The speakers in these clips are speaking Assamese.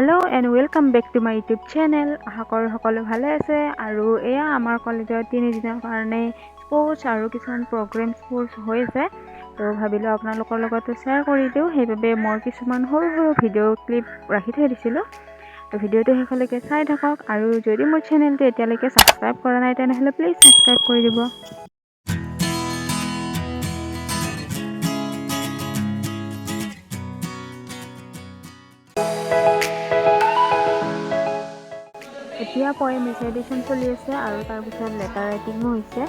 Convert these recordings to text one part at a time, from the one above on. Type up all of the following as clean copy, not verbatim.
Hello' and welcome back to my YouTube channel. আশা কৰোঁ সকলো ভালে আছে। আৰু এয়া আমাৰ কলেজত 3 দিনৰ কাৰণে স্পৰ্টছ আৰু কিছুমান প্ৰগ্ৰেমছবোৰ হৈ আছে, তো ভাবিলোঁ আপোনালোকৰ লগতো শ্বেয়াৰ কৰি দিওঁ। সেইবাবে মই কিছুমান সৰু সৰু ভিডিঅ' ক্লিপ ৰাখি থৈ দিছিলোঁ। তো ভিডিঅ'টো শেষলৈকে চাই থাকক। আৰু যদি মোৰ চেনেলটো এতিয়ালৈকে ছাবস্ক্ৰাইব কৰা নাই তেনেহ'লে প্লিজ ছাবস্ক্ৰাইব কৰি দিব। এতিয়া পয়েম ৰিচাইটেশ্যন চলি আছে আৰু তাৰপিছত লেটাৰ ৰাইটিঙো হৈছে।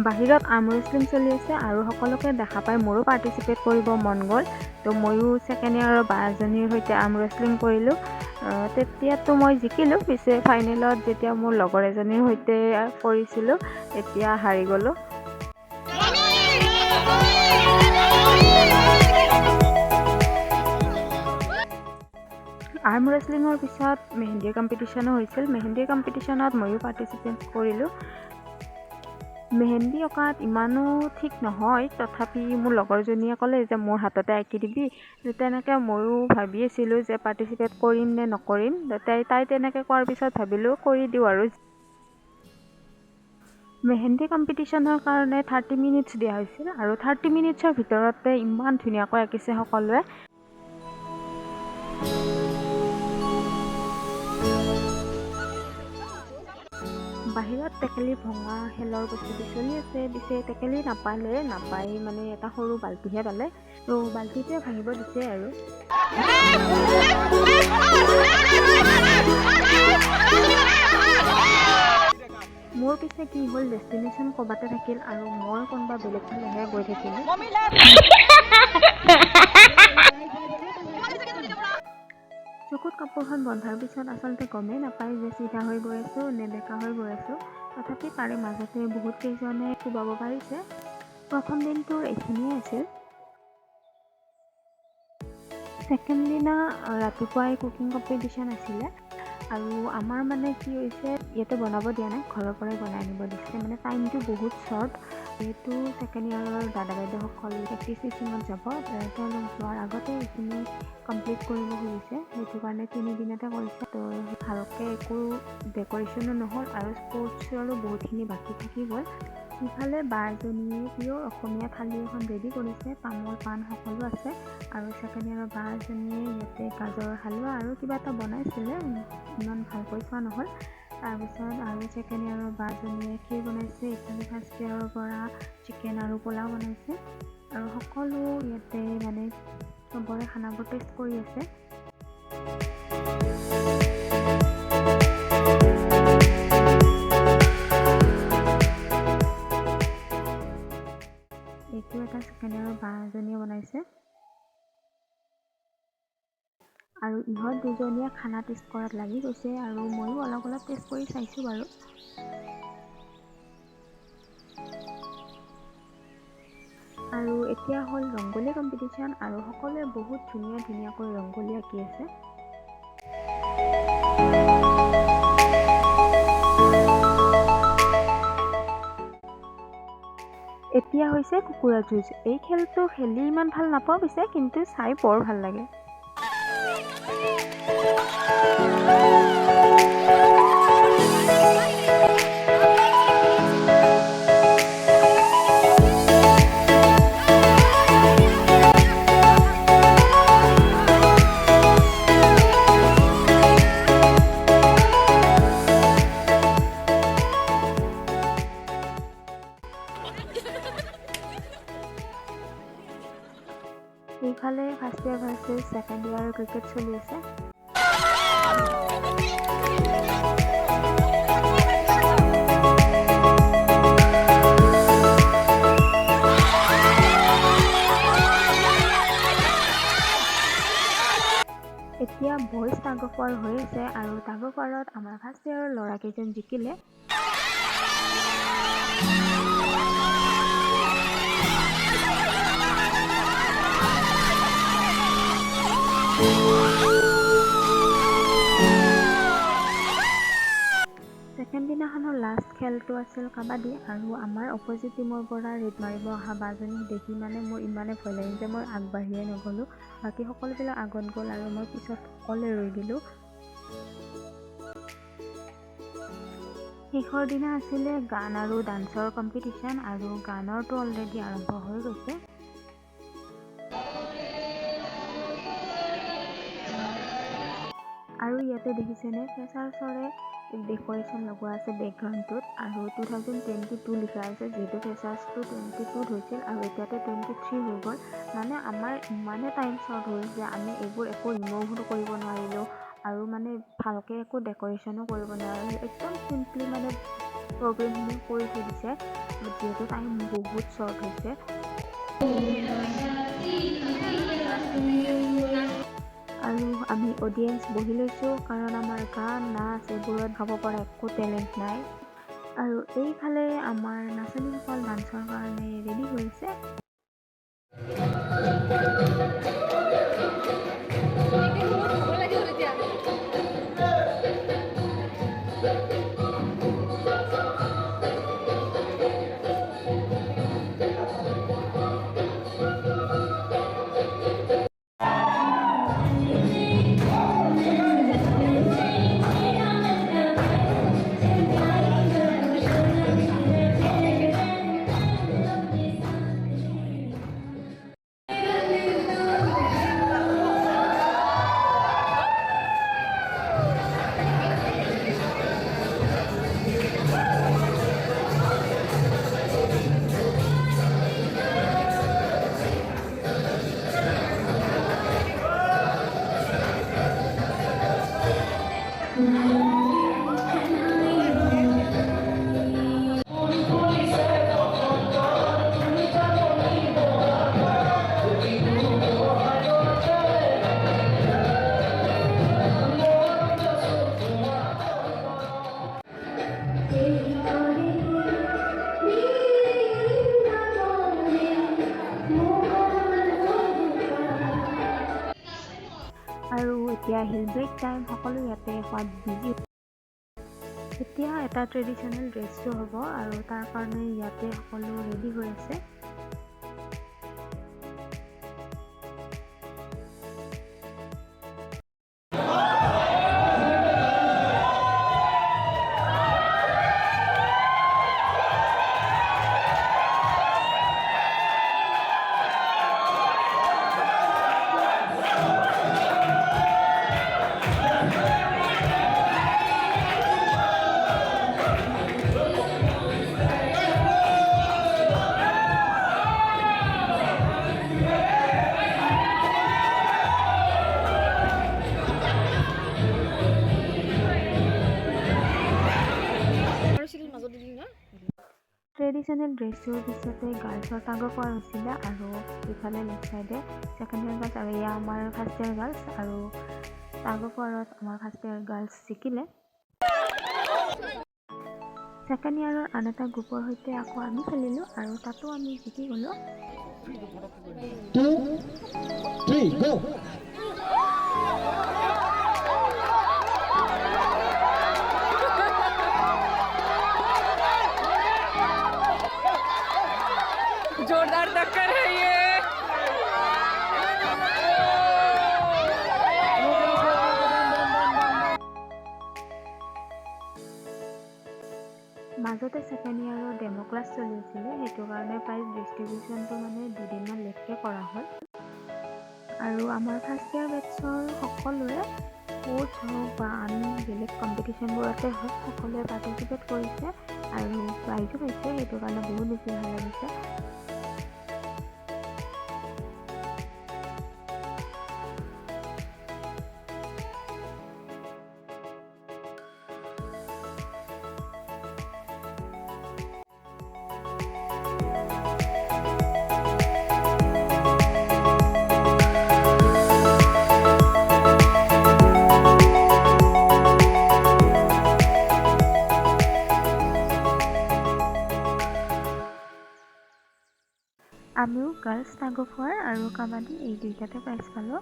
বাহিৰত আৰ্ম ৰেচলিং চলি আছে আৰু সকলোকে দেখা পাই মোৰো পাৰ্টিচিপেট কৰিব মন গ'ল। তো ময়ো ছেকেণ্ড ইয়াৰৰ বা এজনীৰ সৈতে আৰ্ম ৰেচলিং কৰিলোঁ। তেতিয়াতো মই জিকিলোঁ, পিছে ফাইনেলত যেতিয়া মোৰ লগৰ এজনীৰ সৈতে কৰিছিলোঁ তেতিয়া হাৰি গ'লোঁ। আৰ্ম ৰেচলিঙৰ পিছত মেহেন্দিৰ কম্পিটিশ্যনো হৈছিল। মেহেন্দিৰ কম্পিটিশ্যনত ময়ো পাৰ্টিচিপেট কৰিলোঁ। মেহেন্দি অঁকাত ইমানো ঠিক নহয়, তথাপি মোৰ লগৰজনীয়ে ক'লে যে মোৰ হাততে আঁকি দিবি। তেনেকৈ ময়ো ভাবি আছিলোঁ যে পাৰ্টিচিপেট কৰিম নে নকৰিম। তাই তেনেকৈ কোৱাৰ পিছত ভাবিলোঁ কৰি দিওঁ আৰু। মেহেন্দি কম্পিটিশ্যনৰ কাৰণে 30 মিনিটছ দিয়া হৈছিল আৰু 30 মিনিটছৰ ভিতৰতে ইমান ধুনীয়াকৈ আঁকিছে সকলোৱে। বাহিৰত টেকেলি ভঙা খেলৰ প্ৰস্তুতি চলি আছে। পিছে টেকেলি নাপাই মানে এটা সৰু বাল্টিহে পালে, তো বাল্টিটোৱে ভাঙিব দিছে আৰু। মোৰ পিছে কি হ'ল, ডেষ্টিনেশ্যন ক'বাতে থাকিল আৰু মই কোনোবা বেলেগ ফালেহে গৈ থাকিলোঁ। চকুত কাপোৰখন বন্ধাৰ পিছত আচলতে গমেই নাপায় যে চিধা হৈ গৈ আছোঁ নে বেকা হৈ গৈ আছোঁ। তথাপি তাৰে মাজতে বহুত কেইজনে কোবাব পাৰিছে। প্ৰথম দিনটোৰ এইখিনিয়ে আছিল। ছেকেণ্ড দিনা ৰাতিপুৱাই কুকিং কম্পিটিশ্যন আছিলে আৰু আমাৰ মানে কি হৈছে, ইয়াতে বনাব দিয়া নাই, ঘৰৰ পৰাই বনাই আনিব দিছে। মানে টাইমটো বহুত শ্বৰ্ট, যিহেতু ছেকেণ্ড ইয়াৰৰ দাদা বাইদেউসকল প্ৰেক্টিচ টিচিঙত যাব, তেওঁলোক যোৱাৰ আগতে এইখিনি কমপ্লিট কৰিব খুজিছে। সেইটো কাৰণে 3 দিনতে কৰিছে। তো ভালকৈ একো ডেক'ৰেশ্যনো নহ'ল আৰু স্পৰ্টছৰো বহুতখিনি বাকী থাকি গ'ল। ইফালে বা এজনীয়ে পিয়ৰ অসমীয়া থালি এখন ৰেডি কৰিছে, তামোল পাণ সকলো আছে। আৰু ছেকেণ্ড ইয়াৰৰ বা এজনীয়ে ইয়াতে গাজৰৰ হালোৱা আৰু কিবা এটা বনাইছিলে, ইমান ভালকৈ চোৱা নহ'ল। তাৰপিছত আৰু ছেকেণ্ড ইয়াৰৰ বা এজনীয়ে ক্ষীৰ বনাইছে। ইফালে ফাৰ্ষ্ট ইয়াৰৰ পৰা চিকেন আৰু পোলাও বনাইছে আৰু সকলো ইয়াতে মানে চবৰে খানাবোৰ টেষ্ট কৰি আছে। এইটো এটা ছেকেণ্ড ইয়াৰৰ বা এজনীয়ে বনাইছে আৰু ইহঁত দুজনীয়ে খানা টেষ্ট কৰাত লাগি গৈছে আৰু ময়ো অলপ টেষ্ট কৰি চাইছোঁ বাৰু। আৰু এতিয়া হ'ল ৰংগলী কম্পিটিশ্যন আৰু সকলোৱে বহুত ধুনীয়াকৈ ৰংগলী আঁকি আছে। এতিয়া হৈছে কুকুৰা যুঁজ। এই খেলটো খেলি ইমান ভাল নাপাওঁ পিছে, কিন্তু চাই বৰ ভাল লাগে। এইফালে first year versus second year cricket চলি আছে। এতিয়া বইজ টাগ অফ ৱাৰ হৈ আছে আৰু টাগ অফ ৱাৰত আমাৰ ফাৰ্ষ্ট ইয়াৰৰ ল'ৰাকেইজন জিকিলে। ছেকেণ্ড ছেকেণ্ড দিনাখনৰ লাষ্ট খেলটো আছিল কাবাডী আৰু আমাৰ অপজিট টিমৰ পৰা ৰেড মাৰিব অহা বাজনীক দেখি মানে মোৰ ইমানে ভয় লাগিল যে মই আগবাঢ়িয়ে নগ'লোঁ। বাকী সকলোবিলাক আগত গ'ল আৰু মই পিছত অকলে ৰৈ দিলোঁ। শেষৰ দিনা আছিলে গান আৰু ডান্সৰ কম্পিটিশ্যন আৰু গানৰটো অলৰেডি আৰম্ভ হৈ গৈছে। আৰু ইয়াতে দেখিছেনে ফ্ৰেছাৰ্ছৰে ডেক'ৰেশ্যন লগোৱা আছে বেকগ্ৰাউণ্ডটোত আৰু 2022 লিখা আছে, যিহেতু ফ্ৰেছাৰ্ছটো 22 হৈছিল আৰু এতিয়াতো 23 হৈ গ'ল। মানে আমাৰ ইমানে টাইম শ্বৰ্ট হ'ল যে আমি এইবোৰ একো ৰিমুভ কৰিব নোৱাৰিলোঁ আৰু মানে ভালকৈ একো ডেক'ৰেশ্যনো কৰিব নোৱাৰিলোঁ। একদম চিম্পলি মানে প্ৰগ্ৰেমখিনি কৰি থৈ দিছে, যিহেতু টাইম বহুত শ্বৰ্ট হৈছে। আৰু আমি অডিয়েঞ্চ বহি লৈছোঁ কাৰণ আমাৰ গান নাচ এইবোৰত গাব পৰা একো টেলেণ্ট নাই। আৰু এইফালে আমাৰ নাচনীসকল ডান্সৰ কাৰণে ৰেডি হৈছে। আৰু এতিয়া আহিল ব্ৰেক টাইম, সকলো ইয়াতে খোৱাত বিজি। এতিয়া এটা ট্ৰেডিশ্যনেল ড্ৰেছ শ্ব' হ'ব আৰু তাৰ কাৰণে ইয়াতে সকলো ৰেডি হৈ আছে। ট্ৰেডিশ্যনেল ড্ৰেছটোৰ পিছতে গাৰ্লছৰ টাগ অফ ৱাৰ হৈছিলে আৰু ইফালে লেফ্ট চাইডে ছেকেণ্ড ইয়াৰ গাৰ্লছ আৰু এয়া আমাৰ ফাৰ্ষ্ট ইয়াৰ গাৰ্লছ আৰু টাগ অফ ৱাৰত আমাৰ ফাৰ্ষ্ট ইয়াৰ গাৰ্লছ জিকিলে। ছেকেণ্ড ইয়াৰৰ আন এটা গ্ৰুপৰ সৈতে আকৌ আমি খেলিলোঁ আৰু তাতো আমি জিকি গ'লোঁ। जोरदार टक्कर है ये। মাজতে ছেকেণ্ড ইয়াৰৰ ডেমো ক্লাছ চলি আছিলে, সেইটো কাৰণে প্ৰাইজ ডিষ্ট্ৰিবিউশ্যনটো মানে দুদিনমান লেটকৈ কৰা হ'ল। আৰু আমাৰ ফাৰ্ষ্ট ইয়াৰ বেটছৰ সকলোৱে স্পৰ্টছ হওক বা আন বেলেগ কম্পিটিশ্যনবোৰতে হওক সকলোৱে পাৰ্টিচিপেট কৰিছে আৰু প্ৰাইজো পাইছে, সেইটো কাৰণে বহুত বেছি ভাল লাগিছে। আমিও গাৰ্লছ টাগ অফ ৱাৰ আৰু কাবাডী এই দুইটাতে প্ৰাইজ পালোঁ।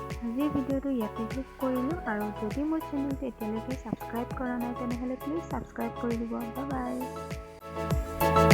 আজিৰ ভিডিঅ'টো ইয়াতে শেষ কৰিলোঁ আৰু যদি মোৰ চেনেলটো এতিয়ালৈকে ছাবস্ক্ৰাইব কৰা নাই তেনেহ'লে প্লিজ ছাবস্ক্ৰাইব কৰি দিব। Bye bye.